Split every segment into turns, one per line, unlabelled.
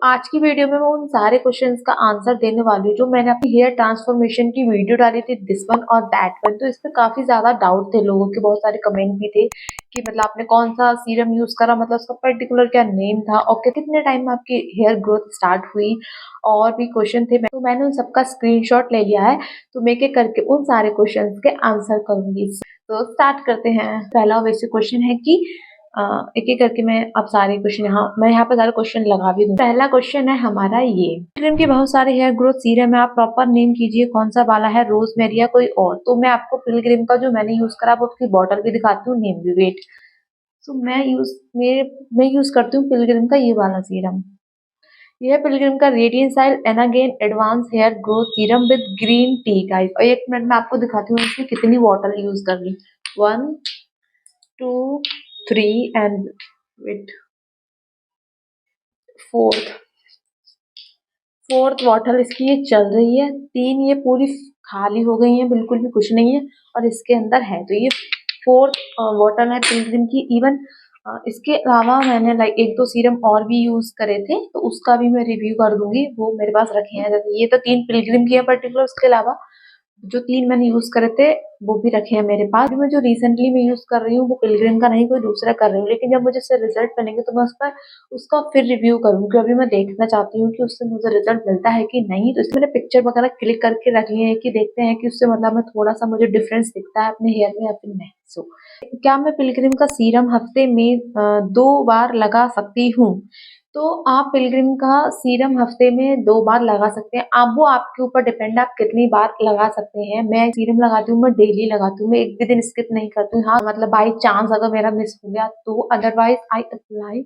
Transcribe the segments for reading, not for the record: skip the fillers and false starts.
आज की वीडियो में मैं उन सारे क्वेश्चंस का आंसर देने वाली हूँ जो मैंने अपनी हेयर ट्रांसफॉर्मेशन की वीडियो डाली थी, दिस वन और दैट वन। तो इसमें काफी ज्यादा डाउट थे लोगों के, बहुत सारे कमेंट भी थे कि मतलब आपने कौन सा सीरम यूज करा, मतलब उसका पर्टिकुलर क्या नेम था और कितने टाइम में आपकी हेयर ग्रोथ स्टार्ट हुई। और भी क्वेश्चन थे, तो मैंने उन सबका स्क्रीनशॉट ले लिया है। तो मैं एक करके उन सारे क्वेश्चन के आंसर करूंगी। तो स्टार्ट करते हैं। पहला वैसे क्वेश्चन है कि एक एक करके मैं अब सारे क्वेश्चन मैं यहाँ पे सारे क्वेश्चन लगा भी दूँ। पहला क्वेश्चन है हमारा ये, क्रीम के बहुत सारे हेयर ग्रोथ सीरम है, आप प्रॉपर नेम कीजिए कौन सा वाला है, रोजमेरी या कोई और। तो मैं आपको पिलग्रिम का जो मैंने यूज करा वो उसकी बॉटल भी दिखाती हूँ, नेम भी। वेट, तो मैं यूज करती हूँ पिलग्रिम का ये वाला सीरम। यह पिलग्रिम का Redensyl Anagain advanced hair growth serum with green tea guys. और एक मिनट में आपको दिखाती हूँ इसकी कितनी बॉटल यूज कर ली। 1 2 3 एंड विथ फोर्थ बॉटल इसकी ये चल रही है। 3 ये पूरी खाली हो गई है, बिल्कुल भी कुछ नहीं है और इसके अंदर है। तो ये फोर्थ बॉटल है पिलग्रिम की। इवन इसके अलावा मैंने लाइक 1-2 सीरम और भी यूज करे थे, तो उसका भी मैं रिव्यू कर दूंगी, वो मेरे पास रखे हैं। जैसे ये तो 3 पिलग्रिम की है पर्टिकुलर, उसके अलावा जो 3 मैंने यूज करे थे वो भी रखे हैं मेरे पास। अभी मैं जो रिसेंटली मैं यूज कर रही हूँ वो पिलग्रिम का नहीं, कोई दूसरा कर रही हूँ, लेकिन जब मुझे इससे रिजल्ट मिलेंगे तो मैं उस पर उसका फिर रिव्यू करूंगी। अभी मैं देखना चाहती हूँ कि उससे मुझे रिजल्ट मिलता है कि नहीं। तो इसमें मैंने पिक्चर वगैरह क्लिक करके रख लिए हैं कि देखते हैं कि उससे मतलब मैं थोड़ा सा मुझे डिफरेंस दिखता है अपने हेयर में या फिर नहीं। सो क्या मैं पिलग्रिम का सीरम हफ्ते में 2 बार लगा सकती हूँ? तो आप पिलग्रिम का सीरम हफ्ते में 2 बार लगा सकते हैं। आप वो आपके ऊपर डिपेंड है आप कितनी बार लगा सकते हैं। मैं सीरम लगाती हूँ, मैं डेली लगाती हूँ, मैं एक भी दिन स्किप नहीं करती हूँ। हाँ मतलब बाई चांस अगर मेरा मिस हो गया तो otherwise I apply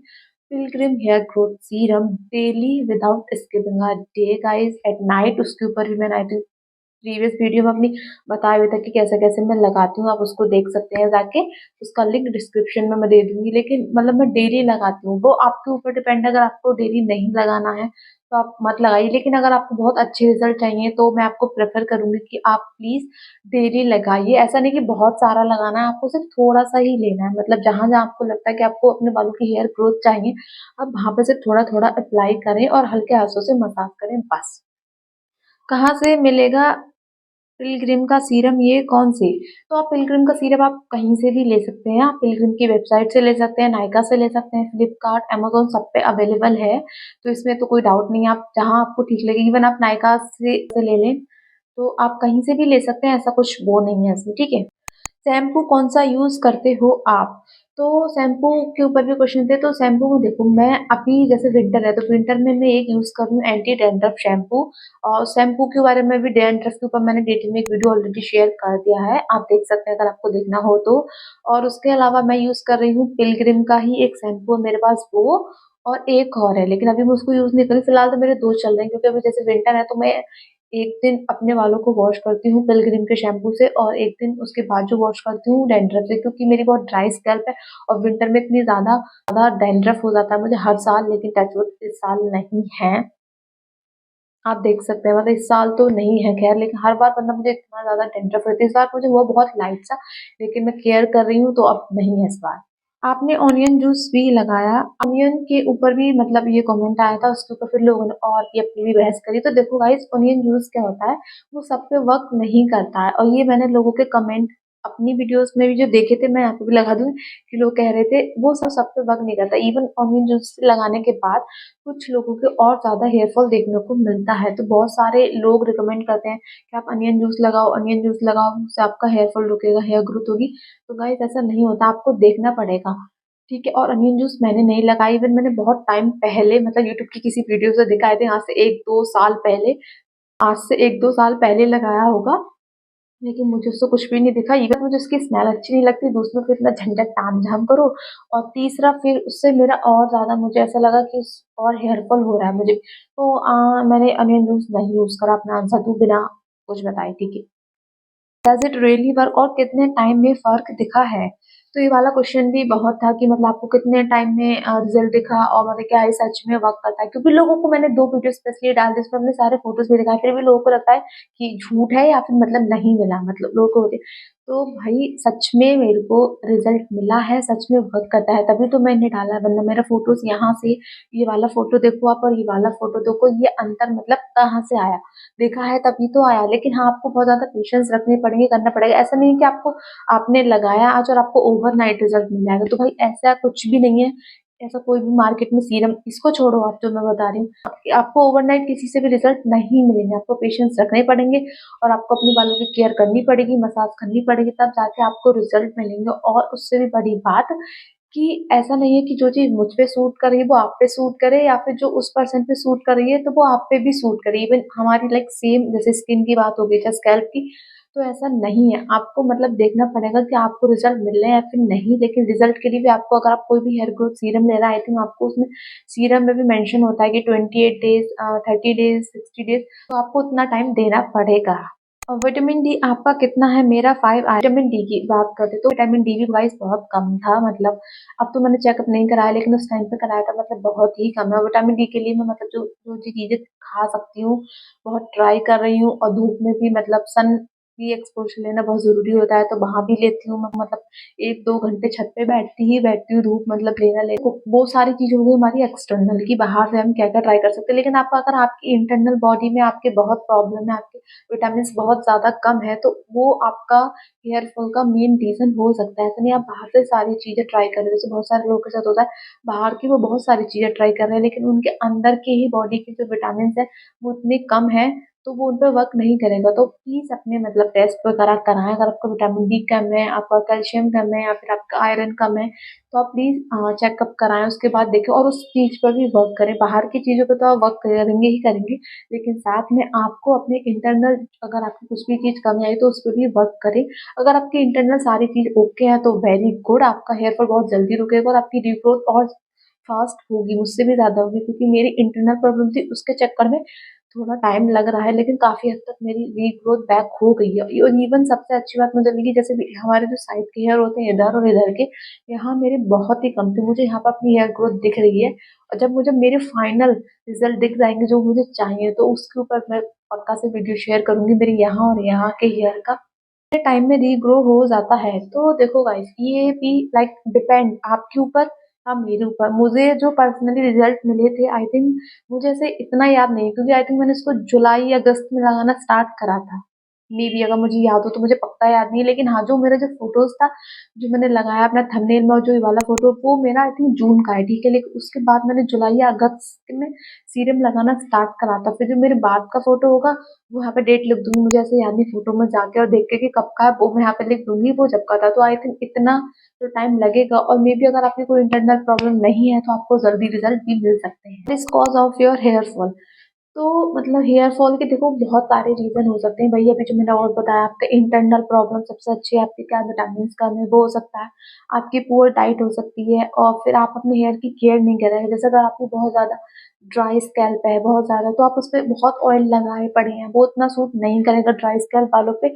Pilgrim hair growth serum daily without skipping a day guys. At night उसके ऊपर भी मैं नाइट प्रीवियस वीडियो में अपनी बताया हुआ था कि कैसे कैसे मैं लगाती हूँ, आप उसको देख सकते हैं जाके। उसका लिंक डिस्क्रिप्शन में मैं दे दूंगी। लेकिन मतलब मैं डेली लगाती हूँ, वो आपके ऊपर डिपेंड है। अगर आपको डेली नहीं लगाना है तो आप मत लगाइए, लेकिन अगर आपको बहुत अच्छे रिजल्ट चाहिए तो मैं आपको प्रेफर करूंगी कि आप प्लीज डेली लगाइए। ऐसा नहीं कि बहुत सारा लगाना है, आपको सिर्फ थोड़ा सा ही लेना है। मतलब जहां जहां आपको लगता है कि आपको अपने बालों की हेयर ग्रोथ चाहिए, आप वहां पे सिर्फ थोड़ा थोड़ा अप्लाई करें और हल्के हाथों से मसाज करें बस। कहाँ से मिलेगा पिलग्रिम का सीरम, ये कौन सी? तो आप पिलग्रिम का सीरम आप कहीं से भी ले सकते हैं। आप पिलग्रिम की वेबसाइट से ले सकते हैं, नायका से ले सकते हैं, फ्लिपकार्ट, अमेजोन सब पे अवेलेबल है। तो इसमें तो कोई डाउट नहीं है, आप जहां आपको ठीक लगे। इवन आप नायका से ले लें, तो आप कहीं से भी ले सकते हैं, ऐसा कुछ वो नहीं है इसमें, ठीक है। शैम्पू कौन सा यूज करते हो आप? तो शैम्पू के ऊपर भी क्वेश्चन थे। तो शैम्पू में देखो, मैं अभी जैसे विंटर है तो विंटर में मैं एक यूज कर रही हूँ एंटी डैंड्रफ शैम्पू। और शैम्पू के बारे में भी, डैंड्रफ के ऊपर मैंने डिटेल में एक वीडियो ऑलरेडी शेयर कर दिया है, आप देख सकते हैं अगर आपको देखना हो तो। और उसके अलावा मैं यूज कर रही हूँ पिलग्रिम का ही एक शैम्पू है मेरे पास, वो और एक और है, लेकिन अभी मैं उसको यूज नहीं कर रही। फिलहाल तो मेरे 2 चल रहे हैं, क्योंकि अभी जैसे विंटर है तो मैं एक दिन अपने बालों को वॉश करती हूँ पिलग्रिम के शैम्पू से और एक दिन उसके बाद जो वॉश करती हूँ डैंड्रफ से, क्योंकि मेरी बहुत ड्राई स्कैल्प है और विंटर में इतनी ज्यादा ज्यादा डैंड्रफ हो जाता है मुझे हर साल। लेकिन टचवुड इस साल नहीं है, आप देख सकते हैं। मतलब इस साल तो नहीं है खैर, लेकिन हर बार मतलब मुझे इतना ज्यादा डैंड्रफ होती है। इस बार मुझे वो बहुत लाइट सा, लेकिन मैं केयर कर रही हूँ तो अब नहीं है इस बार। आपने ऑनियन जूस भी लगाया, ऑनियन के ऊपर भी मतलब ये कमेंट आया था, उसके ऊपर फिर लोगों ने और ये अपनी भी बहस करी। तो देखो गाइस, ऑनियन जूस क्या होता है, वो सब पे वर्क नहीं करता है। और ये मैंने लोगों के कमेंट अपनी वीडियोस में भी जो देखे थे, मैं यहाँ पे भी लगा दूं, कि लोग कह रहे थे वो सब पे वर्क नहीं करता। इवन ऑनियन जूस लगाने के बाद कुछ लोगों के और ज्यादा हेयरफॉल देखने को मिलता है। तो बहुत सारे लोग रिकमेंड करते हैं कि आप अनियन जूस लगाओ, अनियन जूस लगाओ, उससे आपका हेयरफॉल रुकेगा, हेयर ग्रोथ होगी। तो गाइस ऐसा नहीं होता, आपको देखना पड़ेगा, ठीक है। और अनियन जूस मैंने नहीं लगाई, इवन मैंने बहुत टाइम पहले मतलब यूट्यूब की किसी वीडियो से दिखाए थे, यहाँ से 1-2 साल पहले, आज से 1-2 साल पहले लगाया होगा, लेकिन मुझे उससे कुछ भी नहीं दिखा। इवन मुझे उसकी स्मेल अच्छी नहीं लगती, दूसरा फिर इतना झंझट ताम झाम करो, और तीसरा फिर उससे मेरा और ज्यादा मुझे ऐसा लगा कि और हेयरफॉल हो रहा है मुझे। तो मैंने अनियन जूस नहीं यूज करा, अपना आंसर दूं बिना कुछ बताए, ठीक है। डज इट रियली वर्क और कितने टाइम में फर्क दिखा है? तो ये वाला क्वेश्चन भी बहुत था कि मतलब आपको कितने टाइम में रिजल्ट दिखा और मतलब क्या ये सच में वर्क करता है, क्योंकि लोगों को मैंने 2 वीडियो स्पेशली डाल दी, उसमें अपने सारे फोटोज़ भी दिखाए, फिर भी लोगों को लगता है कि झूठ है या फिर मतलब नहीं मिला, मतलब लोगों को होती है। तो भाई सच में मेरे को रिजल्ट मिला है, सच में वर्क करता है, तभी तो मैंने डाला है, वरना मेरा फोटोज़ यहाँ से ये वाला फोटो देखो आप और ये वाला फोटो देखो, ये अंतर मतलब कहाँ से आया? देखा है तभी तो आया। लेकिन हाँ, आपको बहुत ज़्यादा पेशेंस रखने पड़ेंगे, करना पड़ेगा। ऐसा नहीं है कि आपने लगाया आज और आपको ओवरनाइट रिजल्ट मिल जाएगा, तो भाई ऐसा कुछ भी नहीं है। ऐसा कोई भी मार्केट में सीरम, इसको छोड़ो आप, जो मैं बता रही हूँ, आपको ओवरनाइट किसी से भी रिजल्ट नहीं मिलेंगे, आपको पेशेंस रखने पड़ेंगे और आपको अपने बालों की केयर करनी पड़ेगी, मसाज करनी पड़ेगी, तब जाके आपको रिजल्ट मिलेंगे। और उससे भी बड़ी बात कि ऐसा नहीं है कि जो चीज़ मुझ पे सूट कर रही है वो आप पे सूट करे, या फिर जो उस पर्सन पे सूट कर रही है तो वो आप पे भी सूट करे। इवन हमारी लाइक सेम, जैसे स्किन की बात हो गई या स्कैल्प की, तो ऐसा नहीं है। आपको मतलब देखना पड़ेगा कि आपको रिजल्ट मिल रहे हैं या फिर नहीं। लेकिन रिजल्ट के लिए भी आपको, अगर आप कोई भी हेयर ग्रोथ सीरम ले रहा है, आई थिंक आपको उसमें सीरम में भी मेंशन होता है कि 28 डेज, 30 डेज, 60 डेज, तो आपको उतना टाइम देना पड़ेगा। और विटामिन डी आपका कितना है? मेरा 5 आया। विटामिन डी की बात करते तो विटामिन डी भी गाइस बहुत कम था, मतलब अब तो मैंने चेकअप नहीं कराया, लेकिन उस टाइम पे कराया था, मतलब बहुत ही कम है। विटामिन डी के लिए मैं मतलब जो जो चीज़ें खा सकती हूँ बहुत ट्राई कर रही हूँ, और धूप में भी मतलब सन की एक्सपोजर लेना बहुत ज़रूरी होता है, तो वहाँ भी लेती हूँ मैं, मतलब 1-2 घंटे छत पे बैठती हूँ, धूप मतलब लेना ले वो सारी चीज़ें हो गई हमारी एक्सटर्नल की, बाहर से हम क्या-क्या ट्राई कर सकते हैं। लेकिन आपका, अगर आपकी इंटरनल बॉडी में आपके बहुत प्रॉब्लम है, आपके विटामिन्स बहुत ज़्यादा कम है, तो वो आपका हेयर फॉल का मेन रीज़न हो सकता है। ऐसा नहीं आप बाहर से सारी चीज़ें ट्राई कर रहे हो, जैसे बहुत सारे लोगों के साथ होता है, बाहर की वो बहुत सारी चीज़ें ट्राई कर रहे हैं, लेकिन उनके अंदर के ही बॉडी के जो विटामिन्स हैं, वो इतने कम हैं, तो वो उन पे वर्क नहीं करेगा। तो प्लीज़ अपने मतलब टेस्ट वगैरह कराएँ, अगर आपका विटामिन डी कम है, आपका कैल्शियम कम है या फिर आपका आयरन कम है, तो आप प्लीज़ चेकअप कराएँ, उसके बाद देखें और उस चीज़ पर भी वर्क करें। बाहर की चीज़ों पे तो आप वर्क करेंगे ही करेंगे, लेकिन साथ में आपको अपने इंटरनल, अगर आपकी कुछ भी चीज़ कमी आई तो उस पे भी वर्क करें। अगर आपकी इंटरनल सारी चीज़ ओके है तो वेरी गुड, आपका हेयर फॉल बहुत जल्दी रुकेगा और आपकी रीग्रोथ और फास्ट होगी, मुझसे भी ज़्यादा होगी, क्योंकि मेरी इंटरनल प्रॉब्लम थी, उसके चक्कर में थोड़ा टाइम लग रहा है, लेकिन काफ़ी हद तक मेरी रीग्रोथ बैक हो गई है। और इवन सबसे अच्छी बात मुझे लगी, जैसे भी हमारे जो साइड के हेयर होते हैं इधर और इधर के, यहाँ मेरे बहुत ही कम थे, मुझे यहाँ पर अपनी हेयर ग्रोथ दिख रही है। और जब मुझे मेरे फाइनल रिजल्ट दिख जाएंगे जो मुझे चाहिए, तो उसके ऊपर मैं पक्का से वीडियो शेयर करूंगी, मेरे यहाँ और यहाँ के हेयर का टाइम में रीग्रो हो जाता है। तो देखो गाइस, ये भी लाइक डिपेंड आपके ऊपर या मेरे ऊपर। मुझे जो पर्सनली रिजल्ट मिले थे, आई थिंक मुझे ऐसे इतना याद नहीं, क्योंकि आई थिंक मैंने इसको जुलाई अगस्त में लगाना स्टार्ट करा था, मे बी, अगर मुझे याद हो तो, मुझे पक्का याद नहीं है। लेकिन हाँ, जो मेरा जो फोटोज था, जो मैंने लगाया अपना थंबनेल में, और जो ये वाला फोटो, वो मेरा आई थिंक जून का है, ठीक है। लेकिन उसके बाद मैंने जुलाई या अगस्त में सीरम लगाना स्टार्ट करा था। फिर जो मेरे बाद का फोटो होगा, वो यहाँ पे डेट लिख दूंगी, मुझे ऐसे याद नहीं, फोटो में जाके और देख के कि कब का है, वो मैं यहाँ पे लिख दूंगी वो जब का था। तो आई थिंक इतना तो टाइम लगेगा, और मे बी अगर आपकी कोई इंटरनल प्रॉब्लम नहीं है तो आपको जल्दी रिजल्ट भी मिल सकते हैं। This cause of your hair fall, तो मतलब हेयर फॉल के देखो बहुत सारे रीजन हो सकते हैं भैया। अभी जो मैंने और बताया, आपका इंटरनल प्रॉब्लम सबसे अच्छी है, आपके क्या विटामिन कम है वो हो सकता है, आपकी पुअर डाइट हो सकती है, और फिर आप अपने हेयर की केयर नहीं कर रहे हैं। जैसे अगर आपकी बहुत ज़्यादा ड्राई स्कैल्प है बहुत ज़्यादा, तो आप उस पर बहुत ऑयल लगाए पड़े हैं, वो इतना सूट नहीं करेगा ड्राई स्कैल्प वालों पे,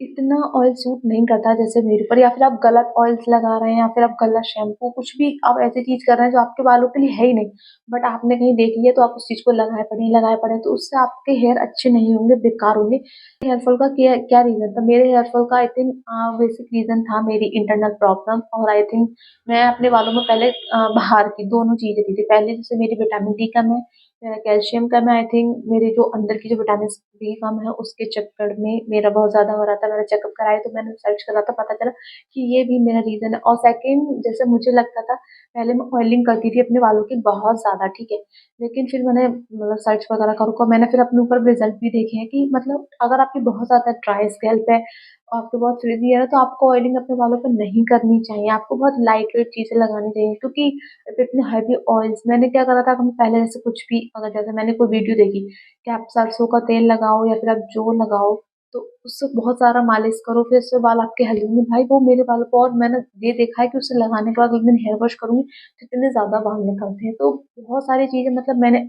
इतना ऑयल सूट नहीं करता जैसे मेरे ऊपर। या फिर आप गलत ऑयल्स लगा रहे हैं, या फिर आप गलत शैम्पू, कुछ भी आप ऐसी चीज़ कर रहे हैं जो आपके बालों के लिए है ही नहीं, बट आपने कहीं देख लिया तो आप उस चीज़ को लगाए पड़े ही लगाए पड़े हैं, तो उससे आपके हेयर अच्छे नहीं होंगे, बेकार होंगे। हेयर फॉल का क्या क्या रीज़न था? मेरे हेयर फॉल का आई थिंक बेसिक रीज़न था मेरी इंटरनल प्रॉब्लम, और आई थिंक मैं अपने बालों में पहले बाहर की दोनों चीज़ें दी थी। पहले जैसे मेरी विटामिन डी कम है, मेरा कैल्शियम कम है, आई थिंक मेरे जो अंदर की जो विटामिन डी कम है, उसके चक्कर में मेरा बहुत ज़्यादा हो रहा था। मैंने चेकअप कराया तो मैंने सर्च करा तो पता चला कि ये भी मेरा रीज़न है। और सेकंड, जैसे मुझे लगता था, पहले मैं ऑयलिंग करती थी अपने बालों की बहुत ज़्यादा, ठीक है। लेकिन फिर मैंने मतलब सर्च वगैरह करूँगा, मैंने फिर अपने ऊपर रिजल्ट भी देखे हैं कि मतलब अगर आपकी बहुत ज़्यादा ड्राई स्कैल्प है और आपको बहुत फ्रिजी है, तो आपको ऑयलिंग अपने बालों पर नहीं करनी चाहिए, आपको बहुत लाइट वेट चीज़ें लगानी चाहिए। क्योंकि इतने हैवी ऑयल्स, मैंने क्या करा था, हम पहले जैसे कुछ भी, अगर जैसे मैंने कोई वीडियो देखी कि आप सरसों का तेल लगाओ या फिर आप जौ लगाओ, तो उससे बहुत सारा मालिश करो, फिर उससे बाल आपके हेल्दी में, भाई वो मेरे बालों को, और मैंने ये देखा है कि उससे लगाने के बाद एक दिन हेयर वॉश करूंगी तो इतने ज्यादा बाल निकलते हैं। तो बहुत सारी चीजें मतलब मैंने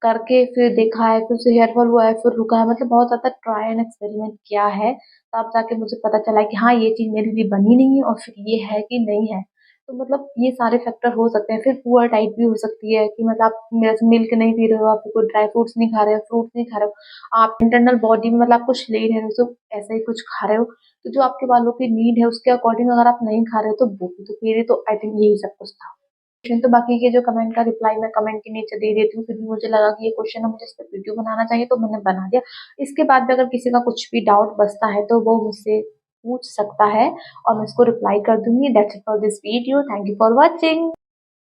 करके फिर देखा है, फिर उससे हेयर फॉल हुआ है, फिर रुका है, मतलब बहुत ज़्यादा ट्राई एंड एक्सपेरिमेंट किया है, तब जाके मुझे पता चला है कि हाँ, ये चीज़ मेरे लिए बनी नहीं है और फिर ये है कि नहीं है। तो मतलब ये सारे फैक्टर हो सकते हैं। फिर पुअर डाइट भी हो सकती है कि मतलब आप जैसे मिल्क नहीं पी रहे हो, आप कोई ड्राई फ्रूट्स नहीं खा रहे हो, फ्रूट्स नहीं खा रहे हो, आप इंटरनल बॉडी में मतलब आप कुछ ले नहीं रहे हो, सिर्फ ऐसे ही कुछ खा रहे हो। तो जो आपके बालों की नीड है उसके अकॉर्डिंग अगर आप नहीं खा रहे हो तो वो भी तो मेरे तो आई थिंक यही सब कुछ था। तो बाकी के जो कमेंट का रिप्लाई मैं कमेंट के नीचे दे देती हूँ, फिर भी मुझे लगा कि ये क्वेश्चन है, मुझे इस पे वीडियो बनाना चाहिए तो मैंने बना दिया। इसके बाद भी अगर किसी का कुछ भी डाउट बचता है तो वो मुझसे पूछ सकता है और मैं उसको रिप्लाई कर दूंगी। That's it for this video, thank you for watching.